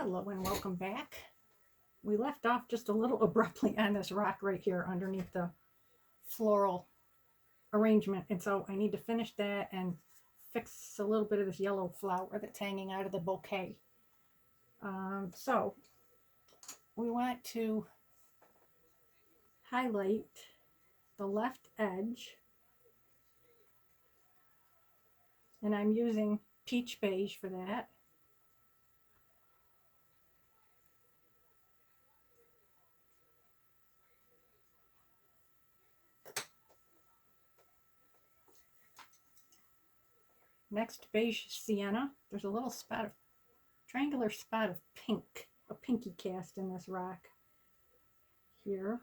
Hello and welcome back. We left off just a little abruptly on this rock right here underneath the floral arrangement, and so I need to finish that and fix a little bit of this yellow flower that's hanging out of the bouquet. So we want to highlight the left edge, and I'm using peach beige for that. Next, beige sienna. There's a little spot of triangular spot of pink, a pinky cast in this rock here.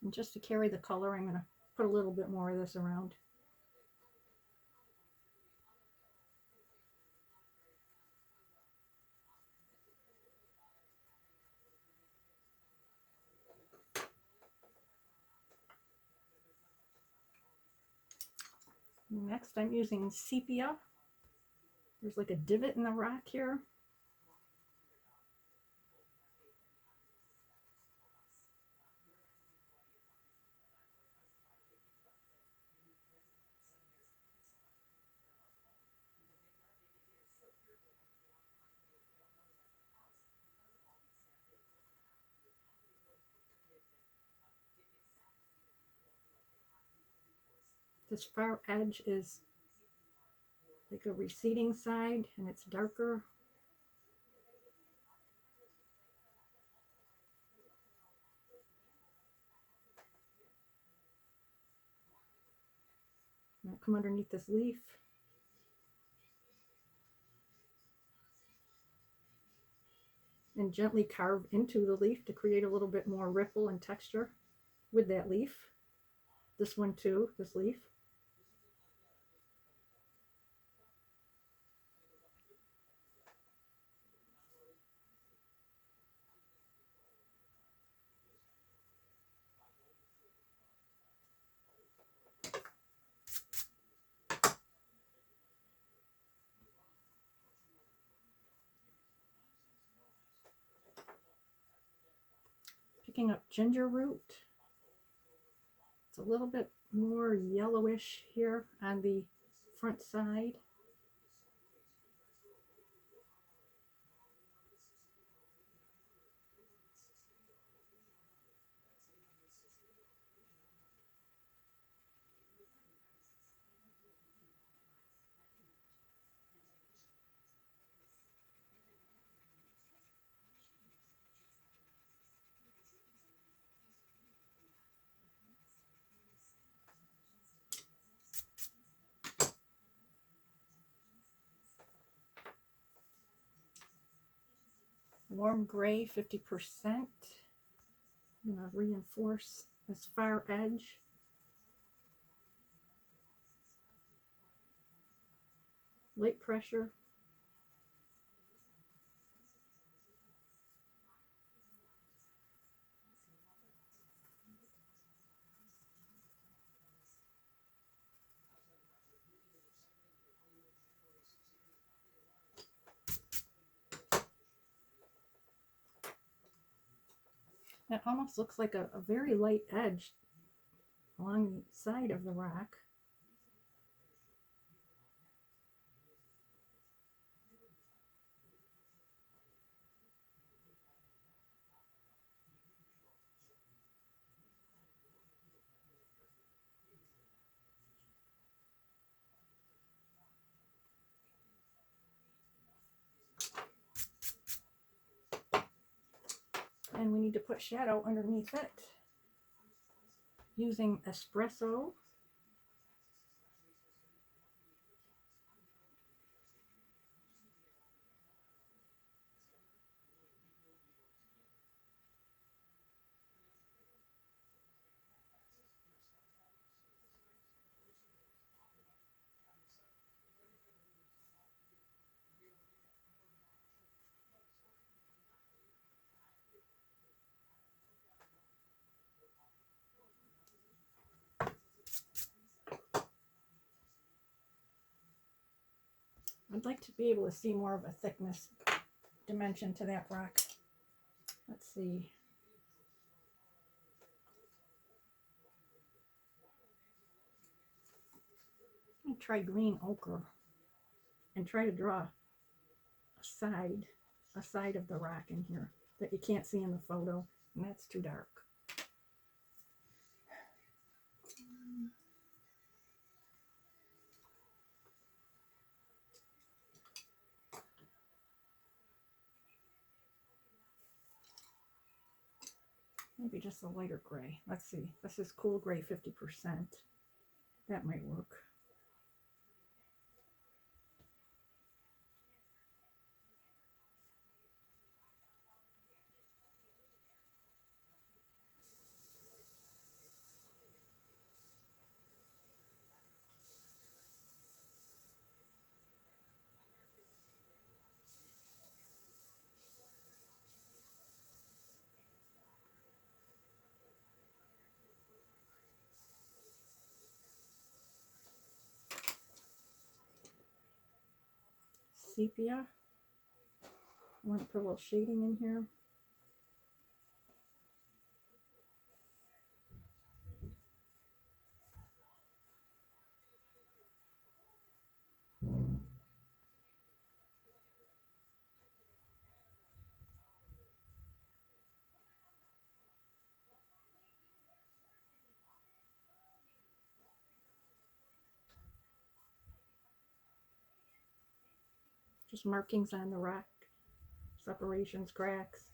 And just to carry the color, I'm going to put a little bit more of this around. Next, I'm using sepia. There's like a divot in the rock here. This far edge is like a receding side and it's darker. And I'll come underneath this leaf. And gently carve into the leaf to create a little bit more ripple and texture with that leaf. This one too, this leaf. Picking up ginger root. It's a little bit more yellowish here on the front side. Warm gray, 50%. I'm going to reinforce this far edge. Light pressure. It almost looks like a very light edge along the side of the rock. And we need to put shadow underneath it using espresso. I'd like to be able to see more of a thickness dimension to that rock. Let's see. I'm gonna try green ochre and try to draw a side of the rock in here that you can't see in the photo, and that's too dark. Maybe just a lighter gray. Let's see. This is cool gray 50%. That might work. Sepia. I want to put a little shading in here. Just markings on the rock, separations, cracks.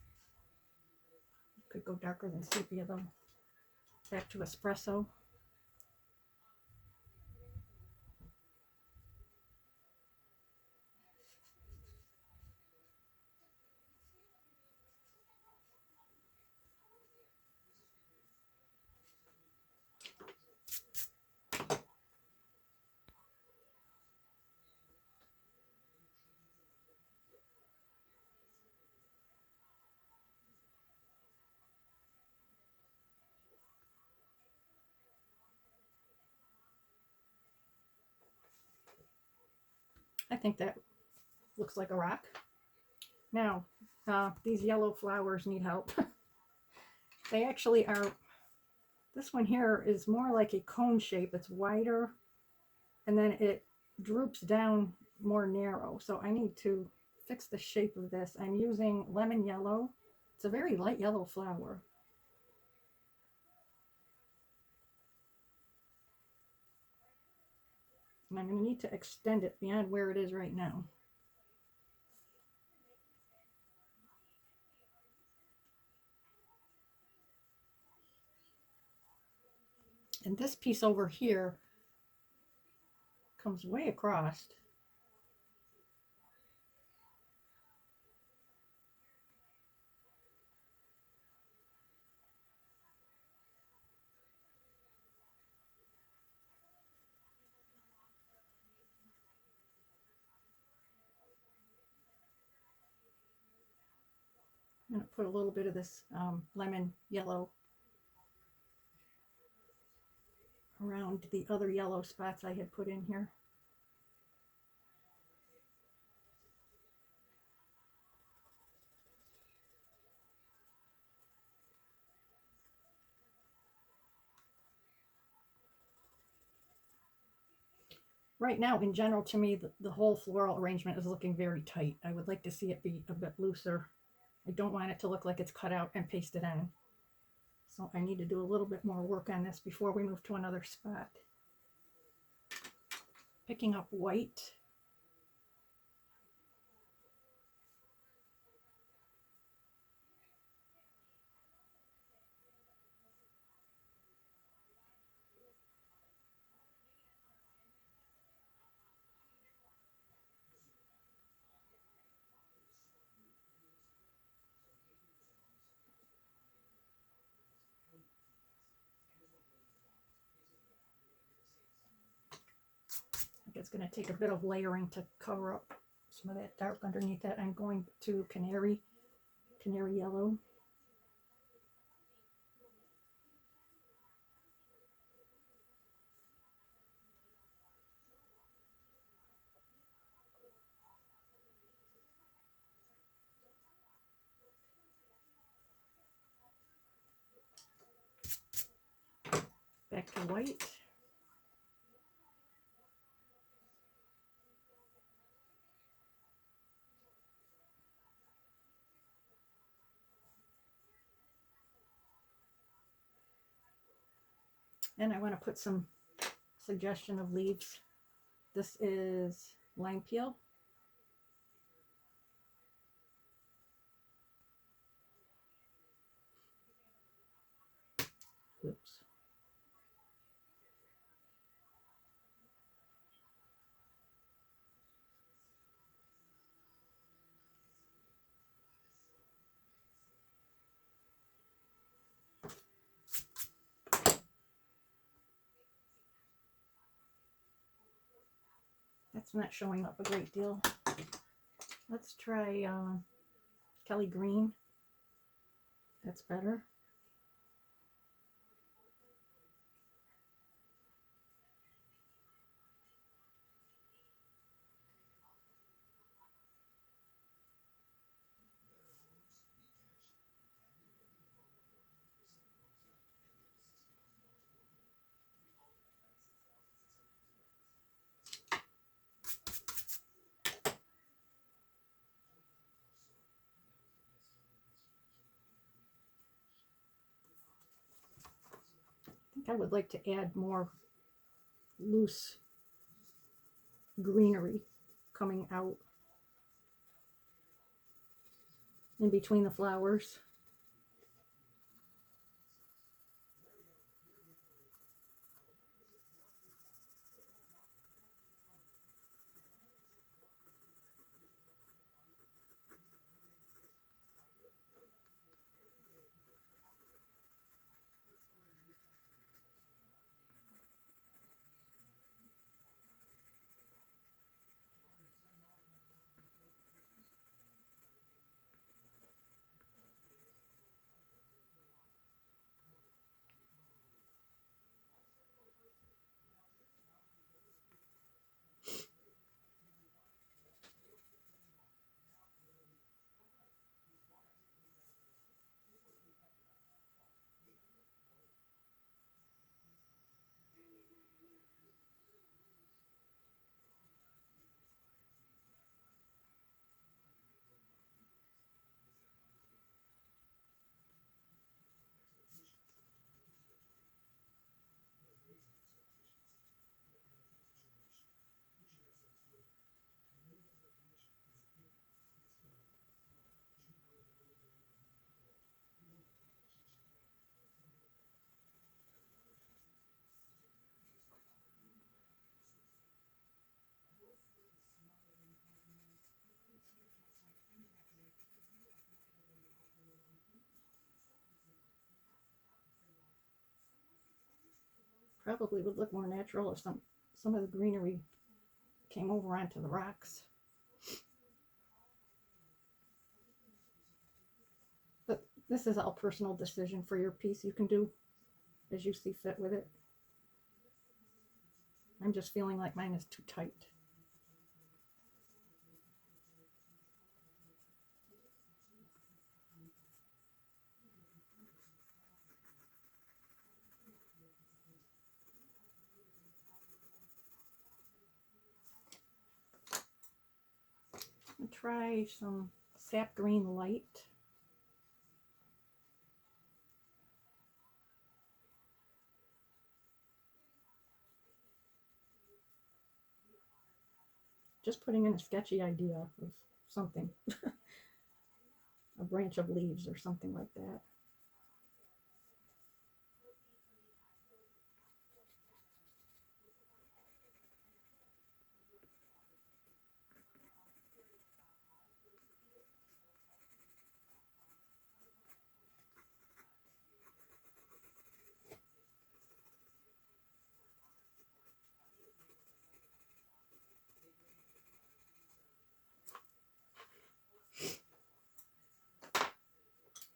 Could go darker than sepia though. Back to espresso. I think that looks like a rock. Now, these yellow flowers need help. They actually are, this one here is more like a cone shape. It's wider and then it droops down more narrow. So I need to fix the shape of this. I'm using lemon yellow. It's a very light yellow flower. And I'm going to need to extend it beyond where it is right now. And this piece over here comes way across. I'm going to put a little bit of this lemon yellow around the other yellow spots I had put in here. Right now, in general, to me, the whole floral arrangement is looking very tight. I would like to see it be a bit looser. I don't want it to look like it's cut out and pasted on. So I need to do a little bit more work on this before we move to another spot. Picking up white. It's going to take a bit of layering to cover up some of that dark underneath that. I'm going to canary yellow. white. And I want to put some suggestion of leaves. This is lime peel. Oops. That's not showing up a great deal. Let's try Kelly Green. That's better. I think I would like to add more loose greenery coming out in between the flowers. Probably would look more natural if some of the greenery came over onto the rocks. But this is all personal decision for your piece. You can do as you see fit with it. I'm just feeling like mine is too tight. I'll try some sap green light. Just putting in a sketchy idea of something. A branch of leaves or something like that.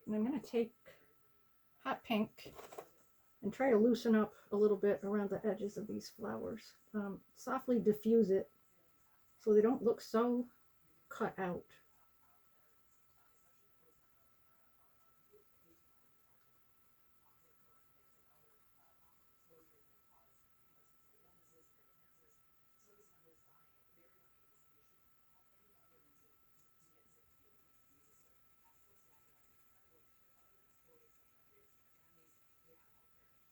And I'm going to take hot pink and try to loosen up a little bit around the edges of these flowers. Softly diffuse it so they don't look so cut out.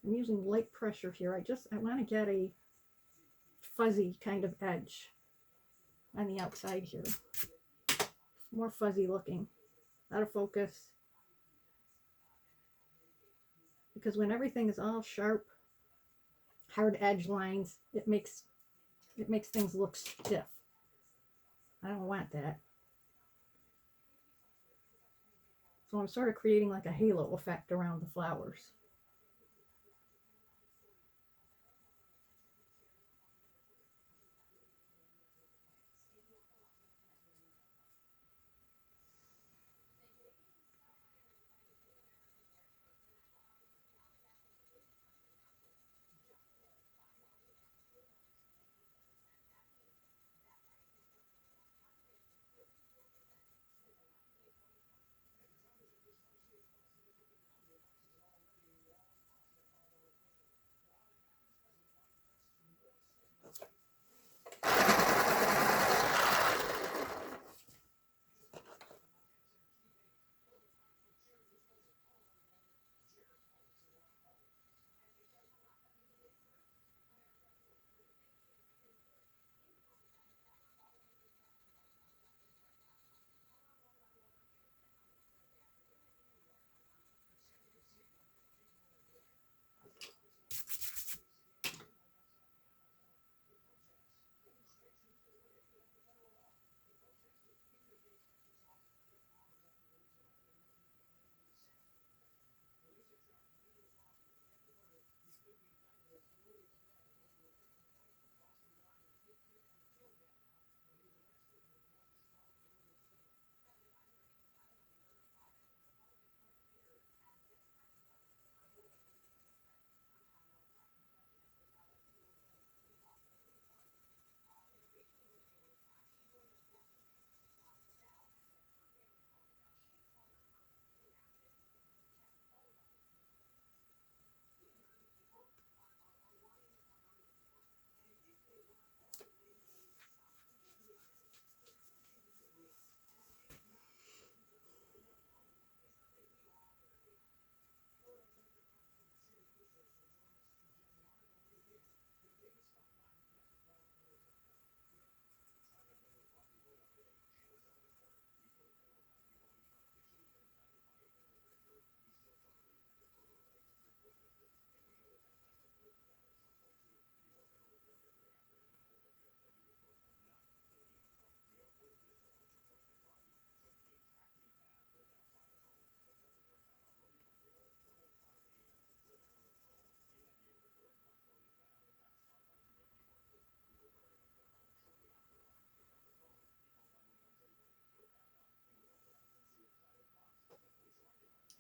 I'm using light pressure here. I want to get a fuzzy kind of edge on the outside here. More fuzzy looking, out of focus. Because when everything is all sharp, hard edge lines, it makes things look stiff. I don't want that. So I'm sort of creating like a halo effect around the flowers.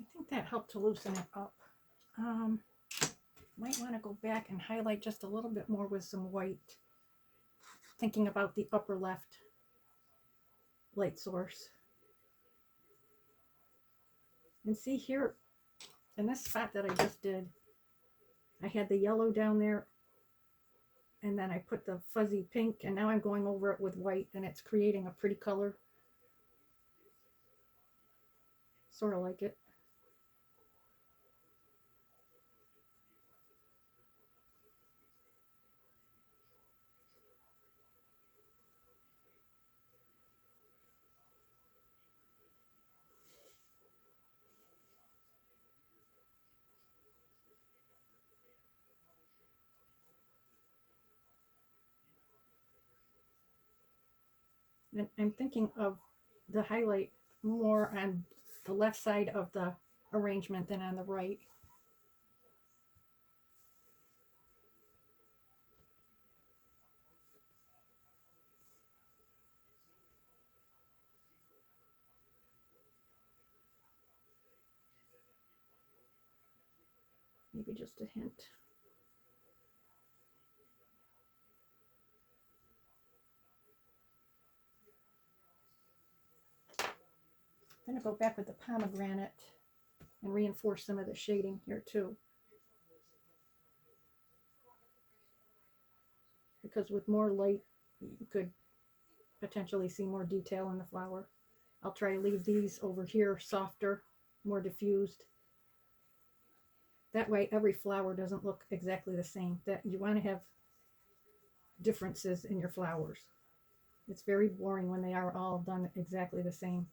I think that helped to loosen it up. Um, might want to go back and highlight just a little bit more with some white, thinking about the upper left light source. And see here, in this spot that I just did, I had the yellow down there, and then I put the fuzzy pink, and now I'm going over it with white, and it's creating a pretty color. Sort of like it. And I'm thinking of the highlight more on the left side of the arrangement than on the right. Maybe just a hint. I'm going to go back with the pomegranate and reinforce some of the shading here too. Because with more light, you could potentially see more detail in the flower. I'll try to leave these over here softer, more diffused. That way every flower doesn't look exactly the same. That you want to have differences in your flowers. It's very boring when they are all done exactly the same.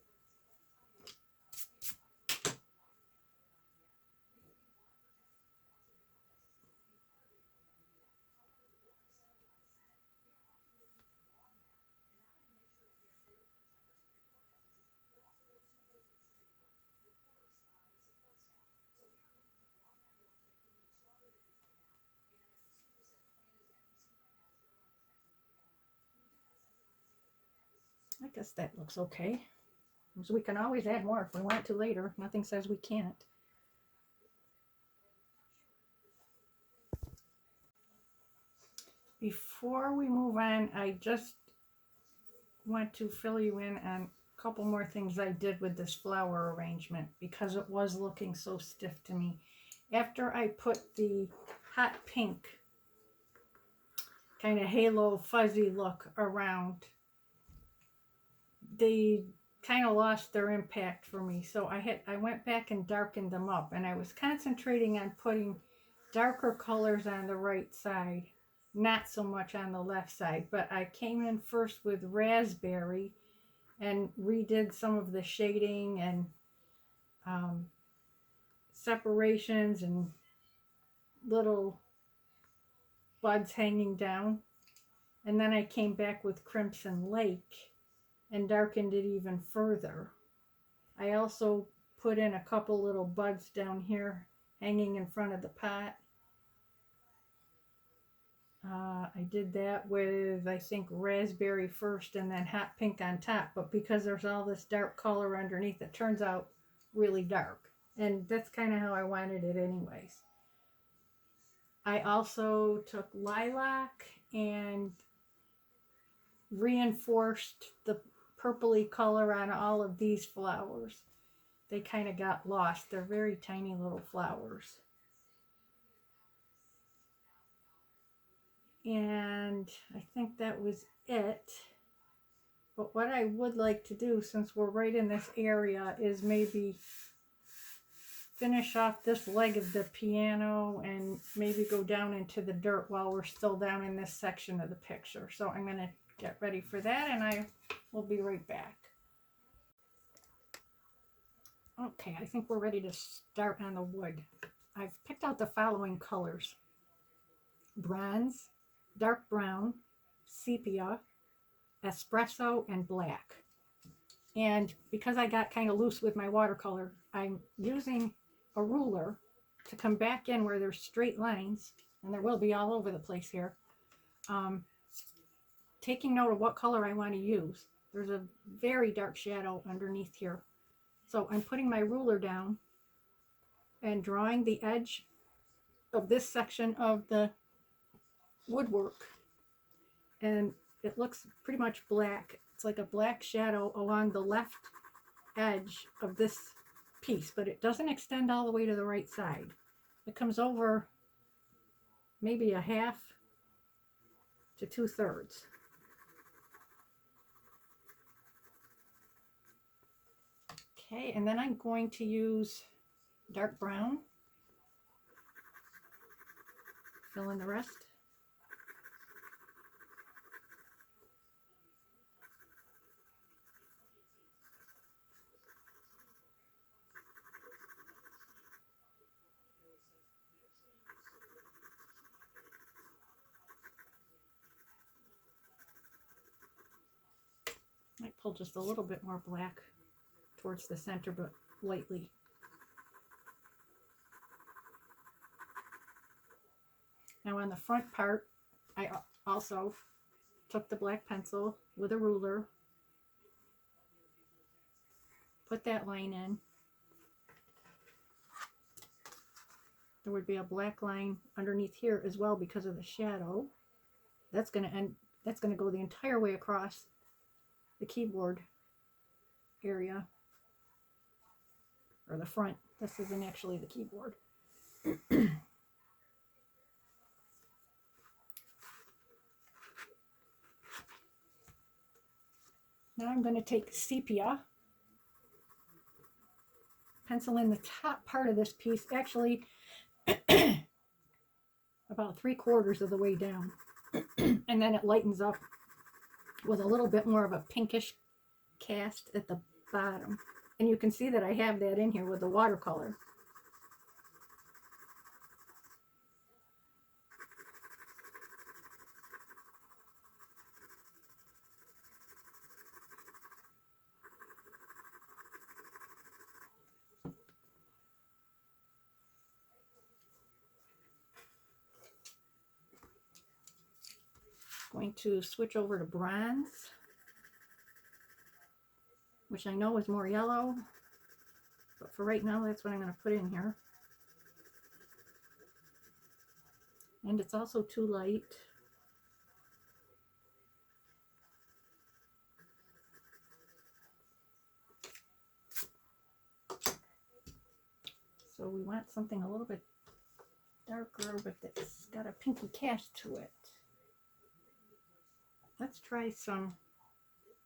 I guess that looks okay. So we can always add more if we want to later. Nothing says we can't. Before we move on, I just want to fill you in on a couple more things I did with this flower arrangement because it was looking so stiff to me. After I put the hot pink kind of halo fuzzy look around, they kind of lost their impact for me. So I went back and darkened them up, and I was concentrating on putting darker colors on the right side, not so much on the left side. But I came in first with raspberry and redid some of the shading and separations and little buds hanging down. And then I came back with Crimson Lake and darkened it even further. I also put in a couple little buds down here hanging in front of the pot. I did that with, I think, raspberry first and then hot pink on top. But because there's all this dark color underneath, it turns out really dark. And that's kind of how I wanted it anyways. I also took lilac and reinforced the purpley color on all of these flowers. They kind of got lost. They're very tiny little flowers. And I think that was it. But what I would like to do, since we're right in this area, is maybe finish off this leg of the piano and maybe go down into the dirt while we're still down in this section of the picture. So I'm going to get ready for that, and I will be right back. Okay, I think we're ready to start on the wood. I've picked out the following colors: bronze, dark brown, sepia, espresso, and black. And because I got kind of loose with my watercolor, I'm using a ruler to come back in where there's straight lines, and there will be all over the place here, taking note of what color I want to use. There's a very dark shadow underneath here. So I'm putting my ruler down and drawing the edge of this section of the woodwork. And it looks pretty much black. It's like a black shadow along the left edge of this piece, but it doesn't extend all the way to the right side. It comes over maybe a half to 2/3. Okay, and then I'm going to use dark brown, fill in the rest. Might pull just a little bit more black towards the center, but lightly. Now on the front part, I also took the black pencil with a ruler, put that line in. There would be a black line underneath here as well because of the shadow. That's going to go the entire way across the keyboard area, or the front. This isn't actually the keyboard. Now I'm going to take sepia, pencil in the top part of this piece. Actually, about 3/4 of the way down. And then it lightens up with a little bit more of a pinkish cast at the bottom. And you can see that I have that in here with the watercolor. Going to switch over to bronze, which I know is more yellow, but for right now that's what I'm going to put in here. And it's also too light. So we want something a little bit darker, but that's got a pinky cast to it. Let's try some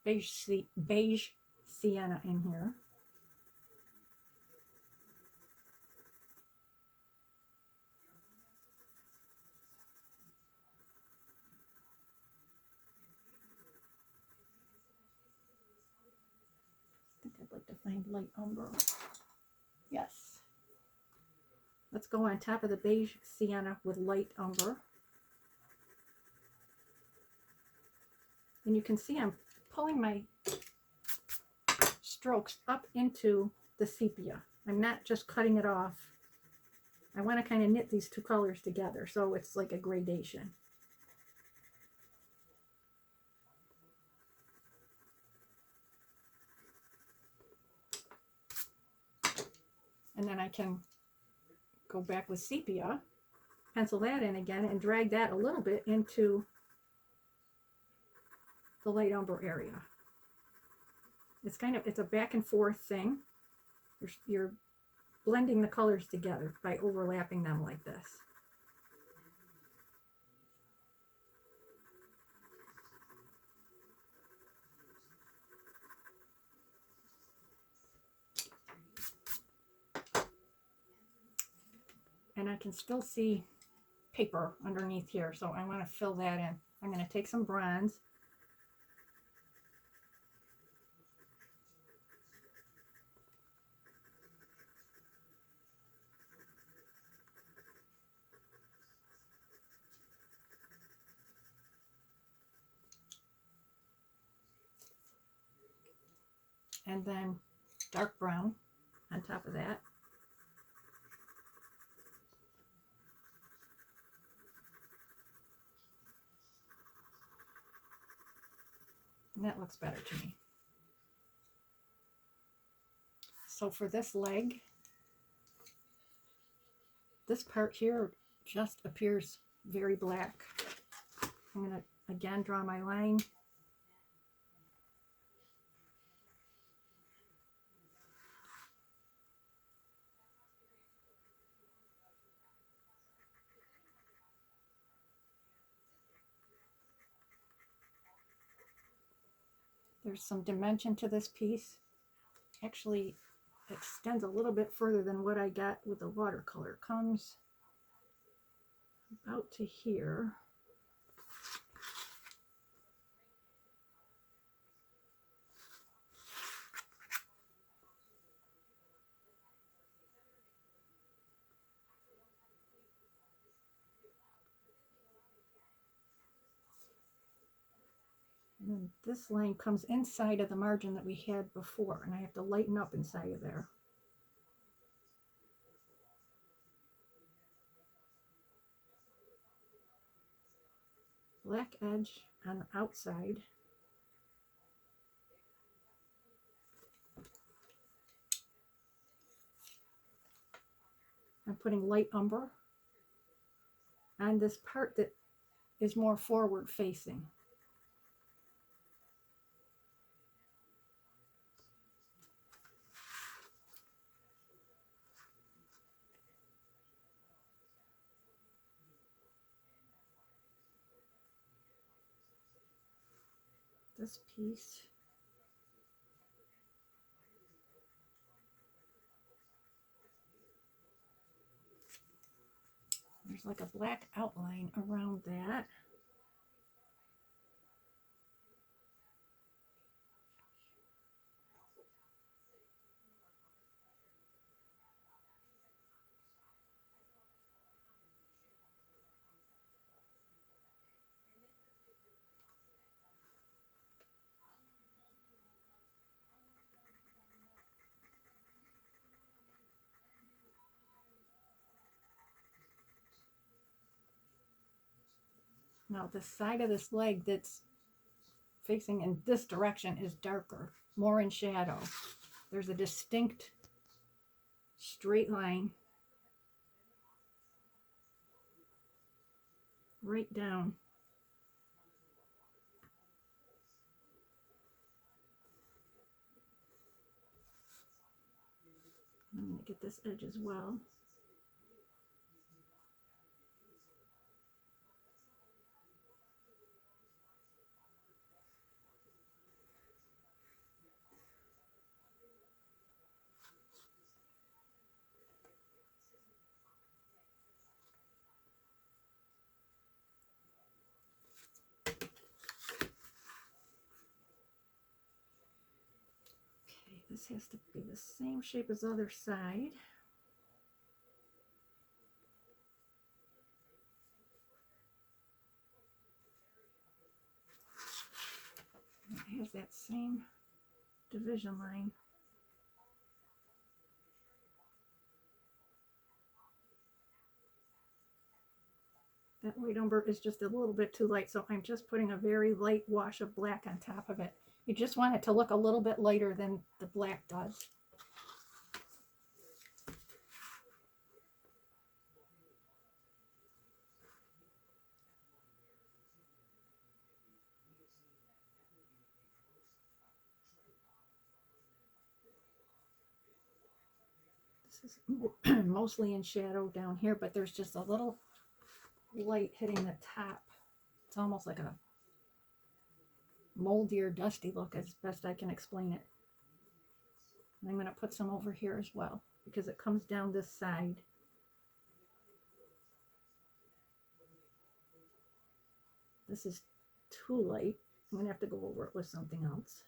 beige sienna in here. I think I'd like to find light umber. Yes. Let's go on top of the beige sienna with light umber. And you can see I'm pulling my strokes up into the sepia. I'm not just cutting it off. I want to kind of knit these two colors together so it's like a gradation. And then I can go back with sepia, pencil that in again, and drag that a little bit into the light umber area. It's a back and forth thing. You're blending the colors together by overlapping them like this. And I can still see paper underneath here, so I want to fill that in. I'm going to take some bronze and then dark brown on top of that. And that looks better to me. So for this leg, this part here just appears very black. I'm going to again draw my line. There's some dimension to this piece. Actually extends a little bit further than what I got with the watercolor. It comes about to here. And then this line comes inside of the margin that we had before, and I have to lighten up inside of there. Black edge on the outside. I'm putting light umber on this part that is more forward facing. This piece. There's like a black outline around that. Now the side of this leg that's facing in this direction is darker, more in shadow. There's a distinct straight line right down. I'm going to get this edge as well. Okay, this has to be the same shape as the other side. It has that same division line. That white umber is just a little bit too light, so I'm just putting a very light wash of black on top of it. You just want it to look a little bit lighter than the black does. This is mostly in shadow down here, but there's just a little light hitting the top. It's almost like a moldy or dusty look, as best I can explain it. And I'm going to put some over here as well, because it comes down this side. This is too light. I'm going to have to go over it with something else.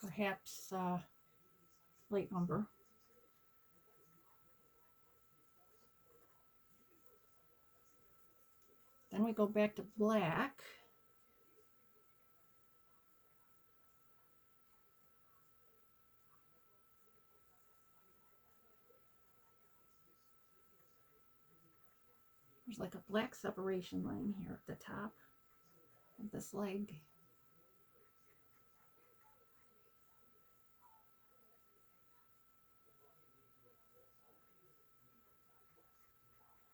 Perhaps light umber. Then we go back to black. There's like a black separation line here at the top of this leg.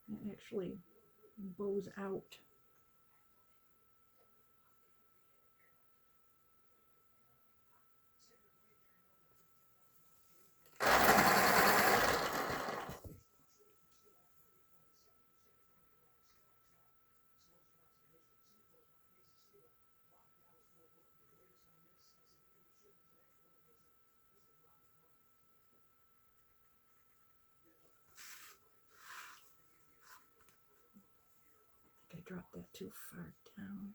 It actually bows out. I dropped that too far down.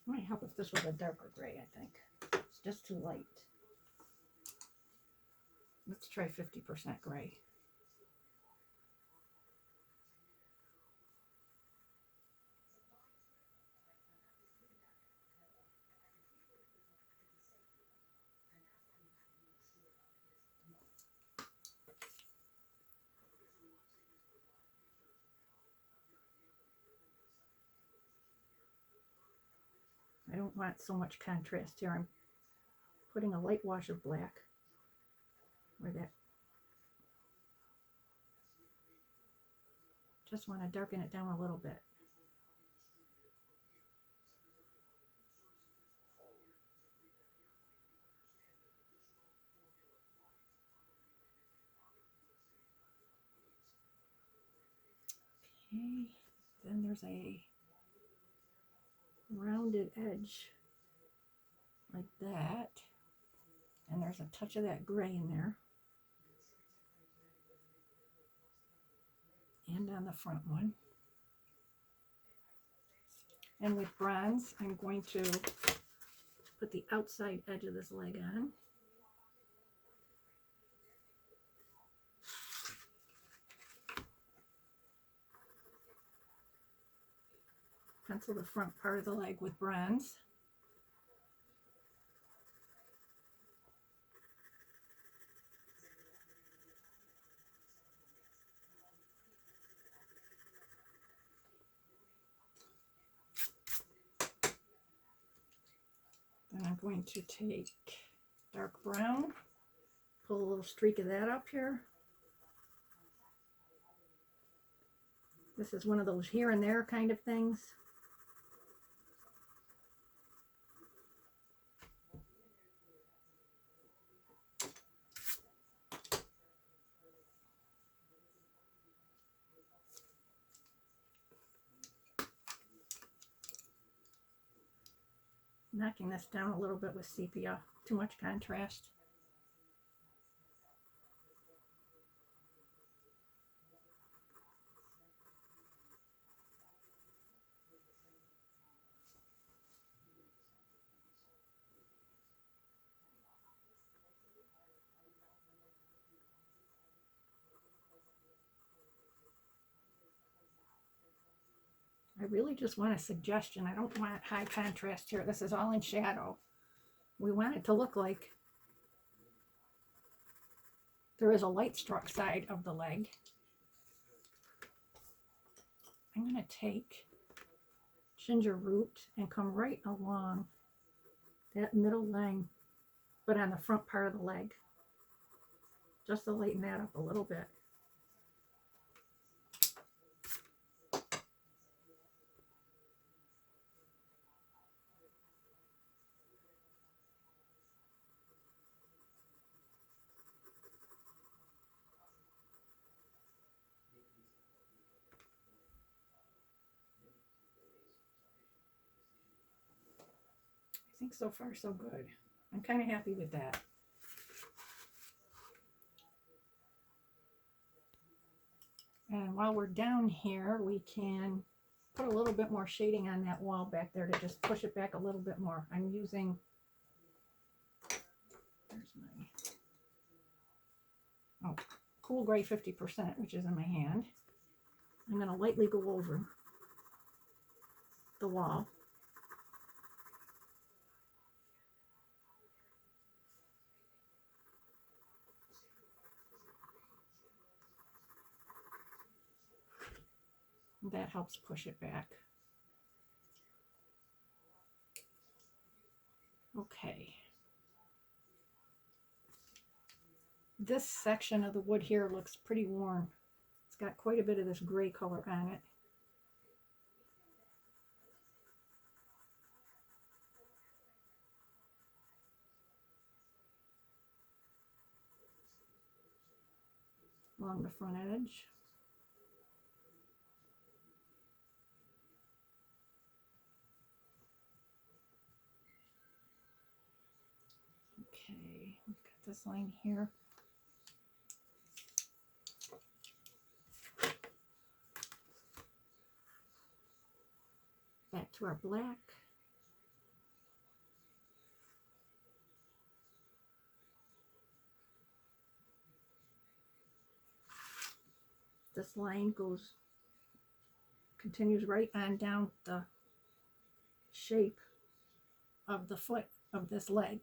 It might help if this was a darker gray, I think. It's just too light. Let's try 50% gray. I don't want so much contrast here. I'm putting a light wash of black where that Just want to darken it down a little bit. Okay, then there's a rounded edge like that, and there's a touch of that gray in there, and on the front one. And with bronze, I'm going to put the outside edge of this leg on. Pencil the front part of the leg with bronze. Then I'm going to take dark brown, pull a little streak of that up here. This is one of those here and there kind of things. Knocking this down a little bit with sepia, too much contrast. I really just want a suggestion. I don't want high contrast here. This is all in shadow. We want it to look like there is a light struck side of the leg. I'm going to take ginger root and come right along that middle line, but on the front part of the leg, just to lighten that up a little bit. I think so far so good. I'm kind of happy with that. And while we're down here, we can put a little bit more shading on that wall back there to just push it back a little bit more. I'm using, there's my, cool gray 50%, which is in my hand. I'm going to lightly go over the wall. That helps push it back. Okay. This section of the wood here looks pretty worn. It's got quite a bit of this gray color on it. Along the front edge. Okay, we've got this line here. Back to our black. This line continues right on down the shape of the foot of this leg.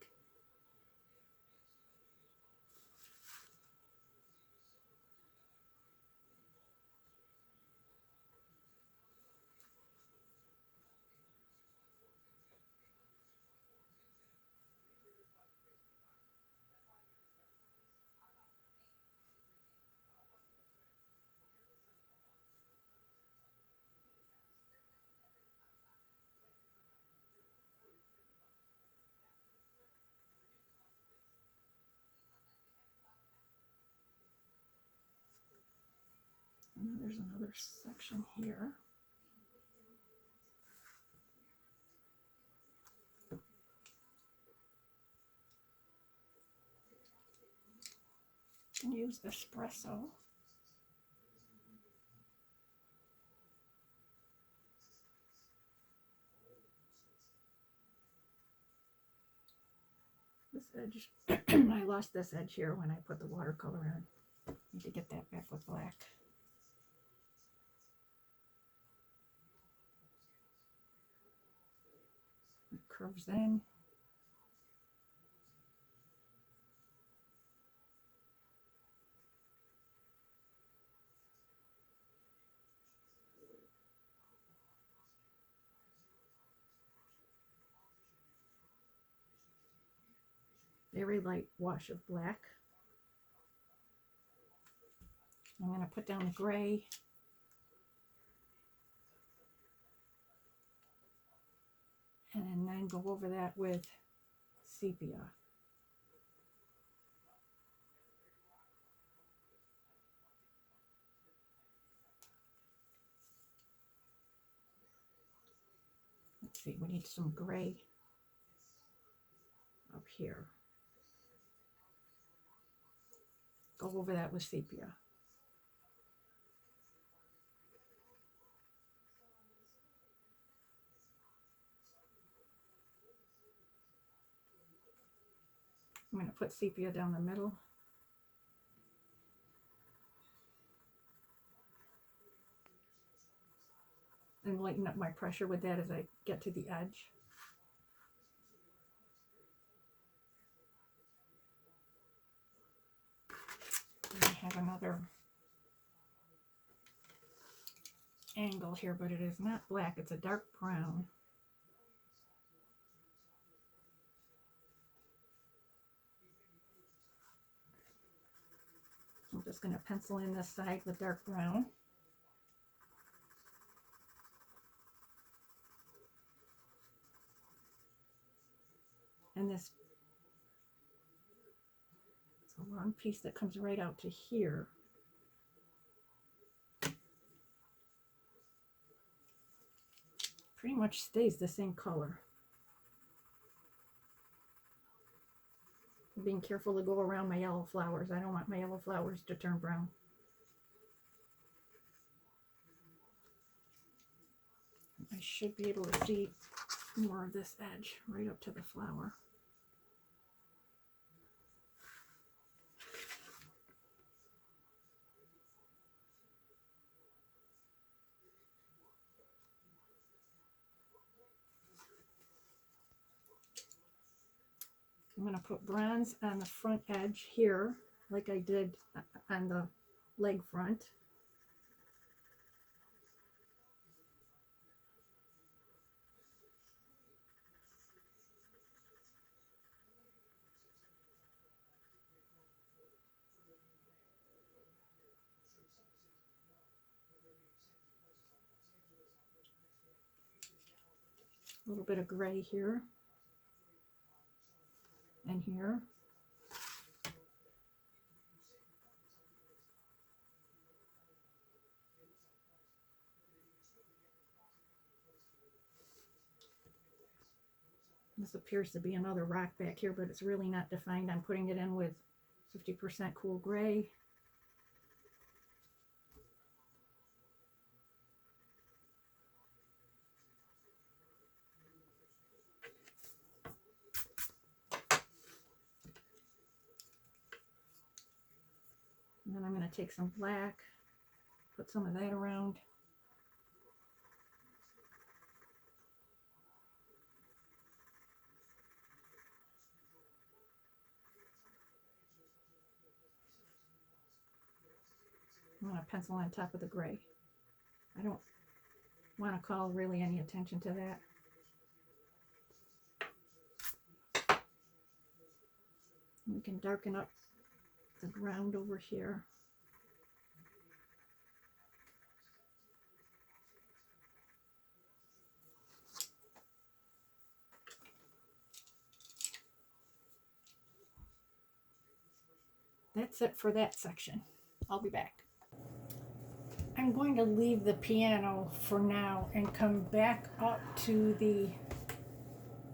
And then there's another section here. And use espresso. This edge, I lost this edge here when I put the watercolor in. Need to get that back with black. It curves in. Very light wash of black. I'm going to put down the gray. And then go over that with sepia. Let's see, we need some gray up here. Go over that with sepia. I'm going to put sepia down the middle. And lighten up my pressure with that as I get to the edge. And I have another angle here, but it is not black, it's a dark brown. I'm just going to pencil in this side with dark brown. And this is a long piece that comes right out to here. Pretty much stays the same color. I'm being careful to go around my yellow flowers. I don't want my yellow flowers to turn brown. I should be able to see more of this edge right up to the flower. I'm going to put bronze on the front edge here, like I did on the leg front. A little bit of gray here and here. This appears to be another rock back here, but it's really not defined. I'm putting it in with 50% cool gray. And then I'm going to take some black, put some of that around. I'm going to pencil on top of the gray. I don't want to call really any attention to that. We can darken up the ground over here. That's it for that section. I'll be back. I'm going to leave the piano for now and come back up to the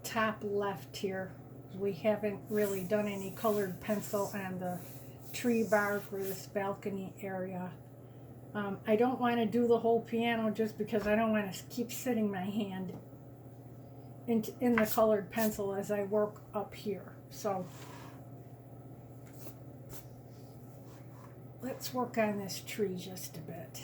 top left here. We haven't really done any colored pencil on the tree bark or this balcony area. I don't want to do the whole piano just because I don't want to keep sitting my hand in the colored pencil as I work up here. So let's work on this tree just a bit.